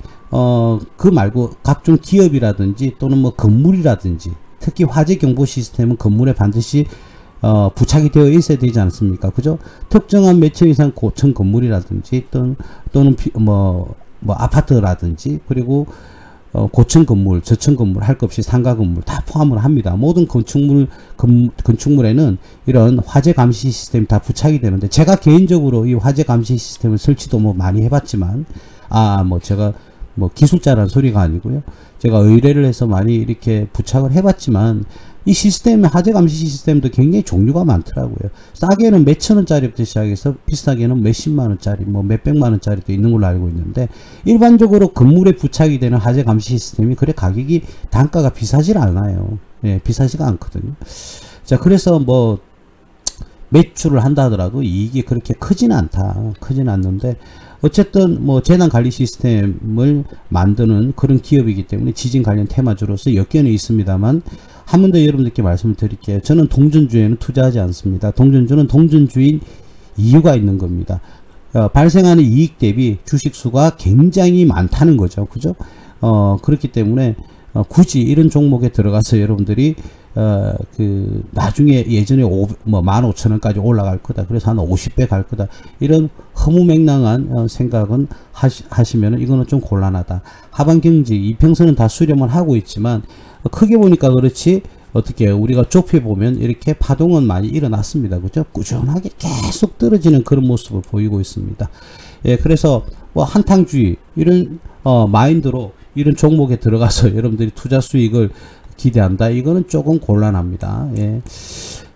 그 말고 각종 기업이라든지 또는 뭐 건물이라든지, 특히 화재 경보 시스템은 건물에 반드시 부착이 되어 있어야 되지 않습니까? 그죠? 특정한 몇 층 이상 고층 건물이라든지 또는 뭐 아파트라든지, 그리고 고층 건물, 저층 건물 할 것 없이 상가 건물 다 포함을 합니다. 모든 건축물에는 이런 화재 감시 시스템이 다 부착이 되는데, 제가 개인적으로 이 화재 감시 시스템을 설치도 뭐 많이 해봤지만, 뭐 제가 뭐 기술자라는 소리가 아니고요. 제가 의뢰를 해서 많이 이렇게 부착을 해봤지만, 이 시스템의 화재 감시 시스템도 굉장히 종류가 많더라고요. 싸게는 몇천 원짜리부터 시작해서 비싸게는 몇십만 원짜리, 뭐 몇백만 원짜리도 있는 걸로 알고 있는데, 일반적으로 건물에 부착이 되는 화재 감시 시스템이 그래 가격이 단가가 비싸질 않아요. 예, 비싸지가 않거든요. 자, 그래서 뭐 매출을 한다 하더라도 이익이 그렇게 크지는 않다. 크지는 않는데, 어쨌든 뭐 재난 관리 시스템을 만드는 그런 기업이기 때문에 지진 관련 테마주로서 엮여는 있습니다만, 한 번 더 여러분들께 말씀을 드릴게요. 저는 동전주에는 투자하지 않습니다. 동전주는 동전주인 이유가 있는 겁니다. 발생하는 이익 대비 주식수가 굉장히 많다는 거죠. 그죠? 그렇기 때문에 굳이 이런 종목에 들어가서 여러분들이 나중에 예전에 15,000원까지 올라갈 거다, 그래서 한 50배 갈 거다, 이런 허무맹랑한 생각은 하시면 이거는 좀 곤란하다. 하반경제 이평선은 다 수렴을 하고 있지만, 크게 보니까 그렇지, 어떻게 우리가 좁혀 보면 이렇게 파동은 많이 일어났습니다. 그죠? 꾸준하게 계속 떨어지는 그런 모습을 보이고 있습니다. 예, 그래서 뭐 한탕주의 이런 마인드로 이런 종목에 들어가서 여러분들이 투자 수익을 기대한다, 이거는 조금 곤란합니다. 예.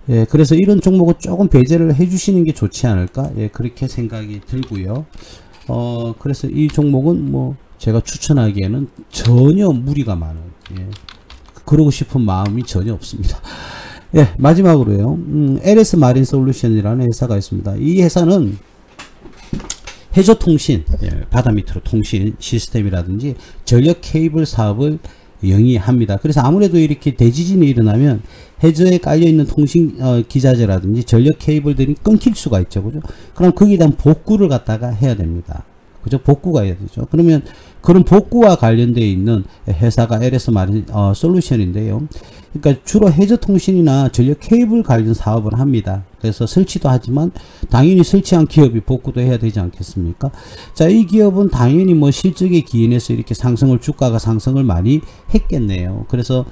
예, 그래서 이런 종목은 조금 배제를 해 주시는 게 좋지 않을까, 예, 그렇게 생각이 들고요. 그래서 이 종목은 뭐 제가 추천하기에는 전혀 무리가 많은, 예, 그러고 싶은 마음이 전혀 없습니다. 예, 마지막으로요. LS 마린 솔루션이라는 회사가 있습니다. 이 회사는 해저통신, 예, 바다 밑으로 통신 시스템이라든지 전력 케이블 사업을 영위합니다. 그래서 아무래도 이렇게 대지진이 일어나면 해저에 깔려있는 통신 기자재라든지 전력 케이블들이 끊길 수가 있죠. 그죠? 그럼 거기에 대한 복구를 갖다가 해야 됩니다. 그죠? 복구가 해야 되죠. 그러면 그런 복구와 관련되어 있는 회사가 LS 마린 솔루션인데요. 그러니까 주로 해저 통신이나 전력 케이블 관련 사업을 합니다. 그래서 설치도 하지만 당연히 설치한 기업이 복구도 해야 되지 않겠습니까? 자, 이 기업은 당연히 뭐 실적에 기인해서 이렇게 주가가 상승을 많이 했겠네요. 그래서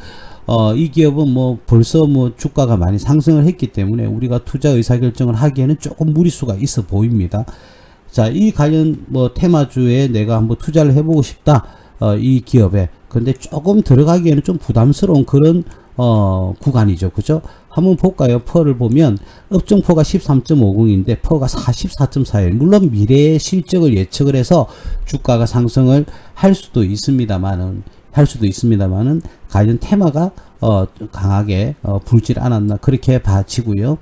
이 기업은 뭐 벌써 뭐 주가가 많이 상승을 했기 때문에 우리가 투자 의사결정을 하기에는 조금 무리수가 있어 보입니다. 자, 이 관련 뭐 테마주에 내가 한번 투자를 해보고 싶다, 이 기업에. 근데 조금 들어가기에는 좀 부담스러운 그런 구간이죠. 그죠? 한번 볼까요? 퍼를 보면 업종퍼가 13.50인데 퍼가 44.4예요. 물론 미래의 실적을 예측을 해서 주가가 상승을 할 수도 있습니다만은 관련 테마가 강하게 불질 않았나 그렇게 봐지고요.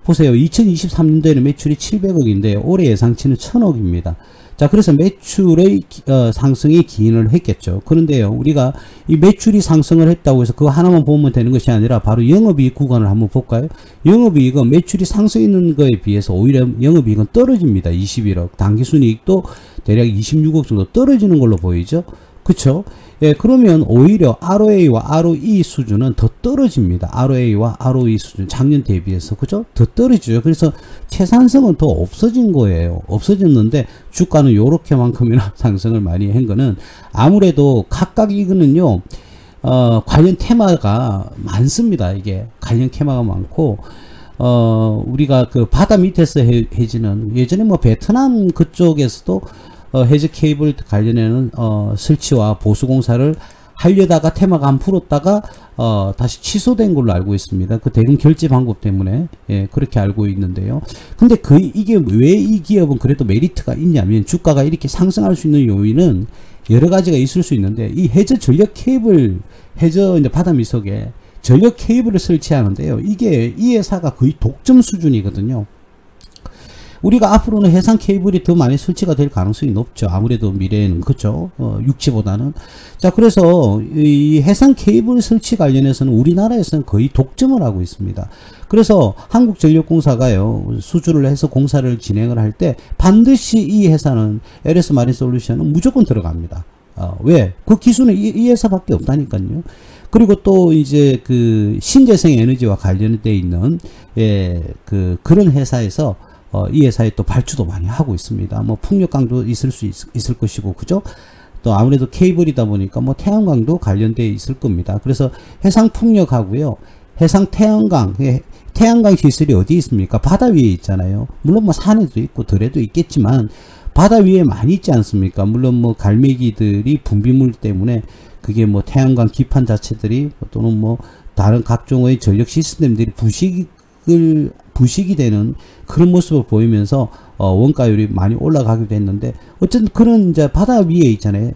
보세요. 2023년도에는 매출이 700억인데 올해 예상치는 1000억입니다. 자, 그래서 매출의 상승이 기인을 했겠죠. 그런데요, 우리가 이 매출이 상승을 했다고 해서 그거 하나만 보면 되는 것이 아니라 바로 영업이익 구간을 한번 볼까요? 영업이익은 매출이 상승했는 거에 비해서 오히려 영업이익은 떨어집니다. 21억. 당기순이익도 대략 26억 정도 떨어지는 걸로 보이죠. 그쵸? 예, 그러면 오히려 ROA와 ROE 수준은 더 떨어집니다. ROA와 ROE 수준 작년 대비해서, 그죠? 더 떨어지죠. 그래서 채산성은 더 없어진 거예요. 없어졌는데 주가는 요렇게만큼이나 상승을 많이 한 거는 아무래도 각각 이거는요, 관련 테마가 많습니다. 이게 관련 테마가 많고, 우리가 그 바다 밑에서 해지는 예전에 뭐 베트남 그쪽에서도 해저 케이블 관련해는 설치와 보수 공사를 하려다가 테마가 안 풀었다가 다시 취소된 걸로 알고 있습니다. 그 대금 결제 방법 때문에, 예, 그렇게 알고 있는데요. 근데 이게 왜 이 기업은 그래도 메리트가 있냐면 주가가 이렇게 상승할 수 있는 요인은 여러 가지가 있을 수 있는데, 이 해저 전력 케이블, 해저 이제 바다 밑속에 전력 케이블을 설치하는데요. 이게 이 회사가 거의 독점 수준이거든요. 우리가 앞으로는 해상 케이블이 더 많이 설치가 될 가능성이 높죠. 아무래도 미래에는, 그렇죠. 육지보다는. 자, 그래서 이 해상 케이블 설치 관련해서는 우리나라에서는 거의 독점을 하고 있습니다. 그래서 한국전력공사가요, 수주를 해서 공사를 진행을 할 때 반드시 이 회사는 LS 마린 솔루션은 무조건 들어갑니다. 왜? 그 기술은 이 회사밖에 없다니까요. 그리고 또 이제 그 신재생 에너지와 관련되어 있는, 예, 그런 회사에서 이 회사에 또 발주도 많이 하고 있습니다. 뭐 풍력강도 있을 것이고, 그죠? 또 아무래도 케이블이다 보니까 뭐 태양광도 관련되어 있을 겁니다. 그래서 해상 풍력하고요, 해상 태양광, 태양광 시설이 어디 있습니까? 바다 위에 있잖아요. 물론 뭐 산에도 있고 들에도 있겠지만 바다 위에 많이 있지 않습니까? 물론 뭐 갈매기들이 분비물 때문에 그게 뭐 태양광 기판 자체들이 또는 뭐 다른 각종의 전력 시스템들이 부식이 되는 그런 모습을 보이면서 원가율이 많이 올라가기도 했는데, 어쨌든 그런 이제 바다 위에 있잖아요.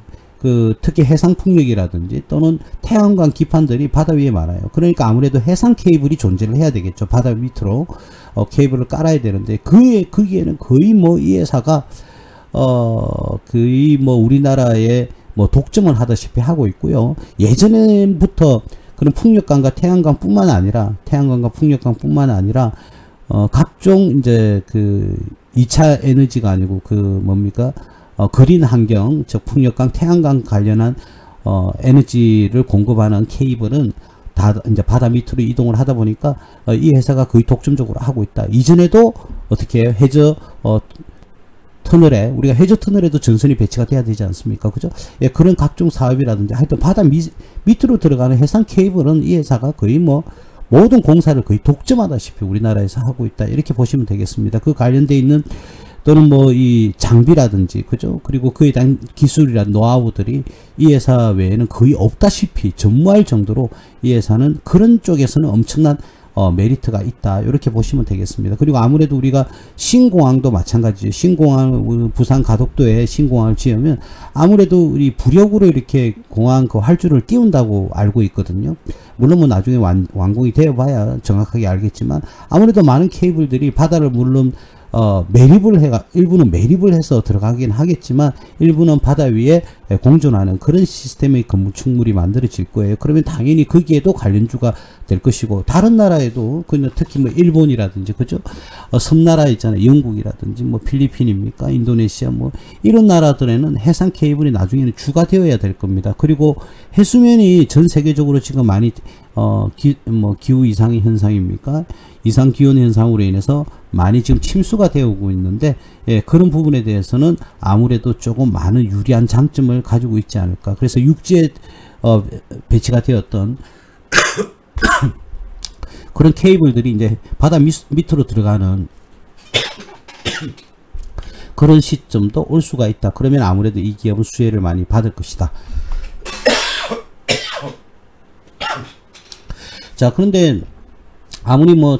특히 해상 풍력이라든지 또는 태양광 기판들이 바다 위에 많아요. 그러니까 아무래도 해상 케이블이 존재를 해야 되겠죠. 바다 밑으로 케이블을 깔아야 되는데, 거기에는 거의 뭐 이 회사가 거의 뭐 우리나라에 뭐 독점을 하다시피 하고 있고요. 예전부터 그런 풍력광과 태양광뿐만 아니라 각종 이제 2차 에너지가 아니고 뭡니까? 그린 환경, 즉 풍력광, 태양광 관련한 에너지를 공급하는 케이블은 다 이제 바다 밑으로 이동을 하다 보니까 이 회사가 거의 독점적으로 하고 있다. 이전에도 어떻게 해요? 해저 터널에, 우리가 해저 터널에도 전선이 배치가 돼야 되지 않습니까? 그죠? 예, 그런 각종 사업이라든지 하여튼 바다 밑으로 들어가는 해상 케이블은 이 회사가 거의 뭐 모든 공사를 거의 독점하다시피 우리나라에서 하고 있다. 이렇게 보시면 되겠습니다. 그 관련되어 있는 또는 뭐 이 장비라든지, 그죠? 그리고 그에 대한 기술이란 노하우들이 이 회사 외에는 거의 없다시피 전무할 정도로 이 회사는 그런 쪽에서는 엄청난 메리트가 있다. 이렇게 보시면 되겠습니다. 그리고 아무래도 우리가 신공항도 마찬가지죠. 신공항, 부산 가덕도에 신공항을 지으면 아무래도 우리 부력으로 이렇게 공항 그 활주를 띄운다고 알고 있거든요. 물론 뭐 나중에 완공이 되어 봐야 정확하게 알겠지만, 아무래도 많은 케이블들이 바다를 물론 일부는 매립을 해서 들어가긴 하겠지만, 일부는 바다 위에 공존하는 그런 시스템의 건축물이 만들어질 거예요. 그러면 당연히 거기에도 관련주가 될 것이고, 다른 나라에도, 특히 뭐 일본이라든지, 그죠? 섬나라 있잖아요. 영국이라든지, 뭐 필리핀입니까? 인도네시아, 뭐, 이런 나라들에는 해상 케이블이 나중에는 주가 되어야 될 겁니다. 그리고 해수면이 전 세계적으로 지금 많이, 기후 이상 현상입니까? 이상 기온 현상으로 인해서 많이 지금 침수가 되어 오고 있는데, 예, 그런 부분에 대해서는 아무래도 조금 많은 유리한 장점을 가지고 있지 않을까. 그래서 육지에 배치가 되었던 그런 케이블들이 이제 바다 밑으로 들어가는 그런 시점도 올 수가 있다. 그러면 아무래도 이 기업은 수혜를 많이 받을 것이다. 자, 그런데 아무리 뭐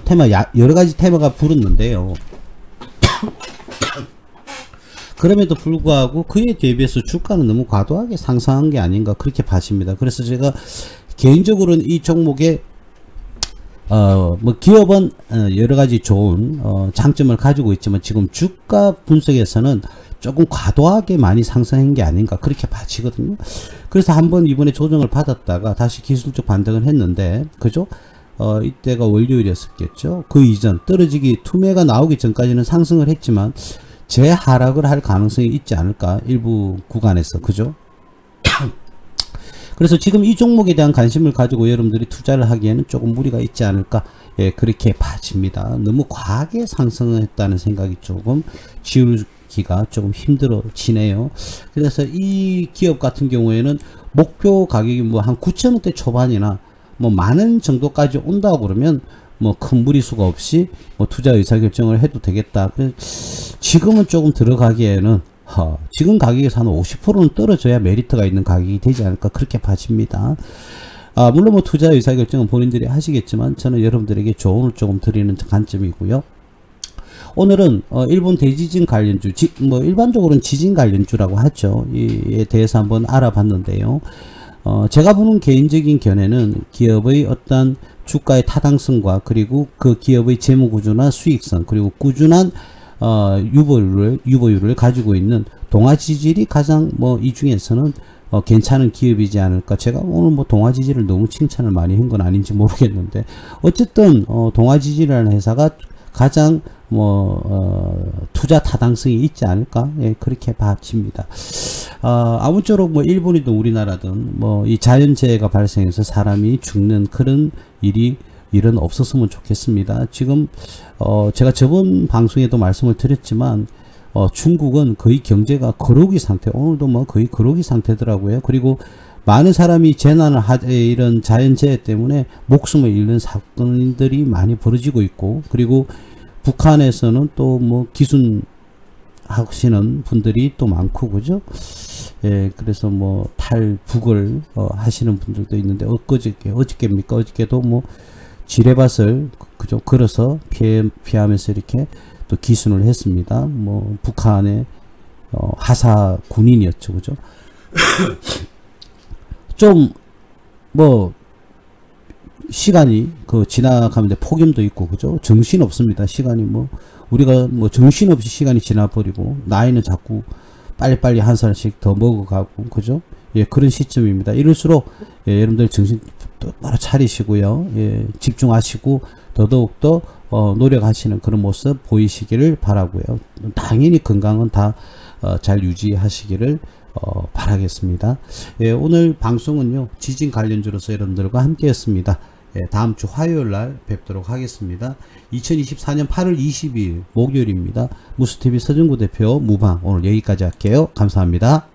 여러 가지 테마가 불었는데요. 그럼에도 불구하고 그에 대비해서 주가는 너무 과도하게 상승한 게 아닌가, 그렇게 봐집니다. 그래서 제가 개인적으로는 이 종목에 뭐 기업은 여러 가지 좋은 장점을 가지고 있지만, 지금 주가 분석에서는 조금 과도하게 많이 상승한 게 아닌가, 그렇게 봐지거든요. 그래서 한번 이번에 조정을 받았다가 다시 기술적 반등을 했는데, 그죠? 이때가 월요일이었겠죠. 그 이전 떨어지기 투매가 나오기 전까지는 상승을 했지만 재하락을 할 가능성이 있지 않을까, 일부 구간에서, 그죠? 그래서 지금 이 종목에 대한 관심을 가지고 여러분들이 투자를 하기에는 조금 무리가 있지 않을까, 예, 그렇게 봐집니다. 너무 과하게 상승을 했다는 생각이 조금 지우기가 조금 힘들어지네요. 그래서 이 기업 같은 경우에는 목표 가격이 뭐 한 9,000원대 초반이나 뭐 만원 정도까지 온다고 그러면 뭐 큰 무리수가 없이 뭐 투자 의사결정을 해도 되겠다. 그래서 지금은 조금 들어가기에는 지금 가격에서 한 50%는 떨어져야 메리트가 있는 가격이 되지 않을까, 그렇게 봐집니다. 물론 뭐 투자 의사결정은 본인들이 하시겠지만, 저는 여러분들에게 조언을 조금 드리는 관점이고요. 오늘은 일본 대지진 관련주, 뭐 일반적으로는 지진 관련주라고 하죠. 이에 대해서 한번 알아봤는데요. 제가 보는 개인적인 견해는 기업의 어떤 주가의 타당성과, 그리고 그 기업의 재무구조나 수익성, 그리고 꾸준한 유보율을 가지고 있는 동아지질이 가장 뭐 이 중에서는 괜찮은 기업이지 않을까. 제가 오늘 뭐 동아지질을 너무 칭찬을 많이 한 건 아닌지 모르겠는데, 어쨌든 동아지질이라는 회사가 가장 투자 타당성이 있지 않을까, 예, 그렇게 봐집니다. 아무쪼록 뭐 일본이든 우리나라든 뭐 이 자연재해가 발생해서 사람이 죽는 그런 일은 없었으면 좋겠습니다. 지금 제가 저번 방송에도 말씀을 드렸지만, 중국은 거의 경제가 거로기 상태, 오늘도 뭐 거의 거로기 상태더라고요. 그리고 많은 사람이 이런 자연재해 때문에 목숨을 잃는 사건들이 많이 벌어지고 있고, 그리고 북한에서는 또 뭐 기순 하시는 분들이 또 많고, 그죠? 예, 그래서 뭐 탈북을 하시는 분들도 있는데, 어저께입니까? 어저께도 뭐 지뢰밭을, 그죠? 걸어서 피하면서 이렇게 또 기순을 했습니다. 뭐 북한의 하사 군인이었죠, 그죠? 좀 뭐 시간이 지나가는데 폭염도 있고, 그죠? 정신 없습니다. 시간이 우리가 정신없이 시간이 지나버리고, 나이는 자꾸 빨리빨리 한 살씩 더 먹어가고, 그죠? 예, 그런 시점입니다. 이럴수록, 예, 여러분들 정신 똑바로 차리시고요. 예, 집중하시고, 더더욱더, 노력하시는 그런 모습 보이시기를 바라고요. 당연히 건강은 다, 잘 유지하시기를, 바라겠습니다. 예, 오늘 방송은요, 지진 관련주로서 여러분들과 함께 했습니다. 예, 다음 주 화요일 날 뵙도록 하겠습니다. 2024년 8월 22일 목요일입니다. 무스TV 서정구 대표 무방, 오늘 여기까지 할게요. 감사합니다.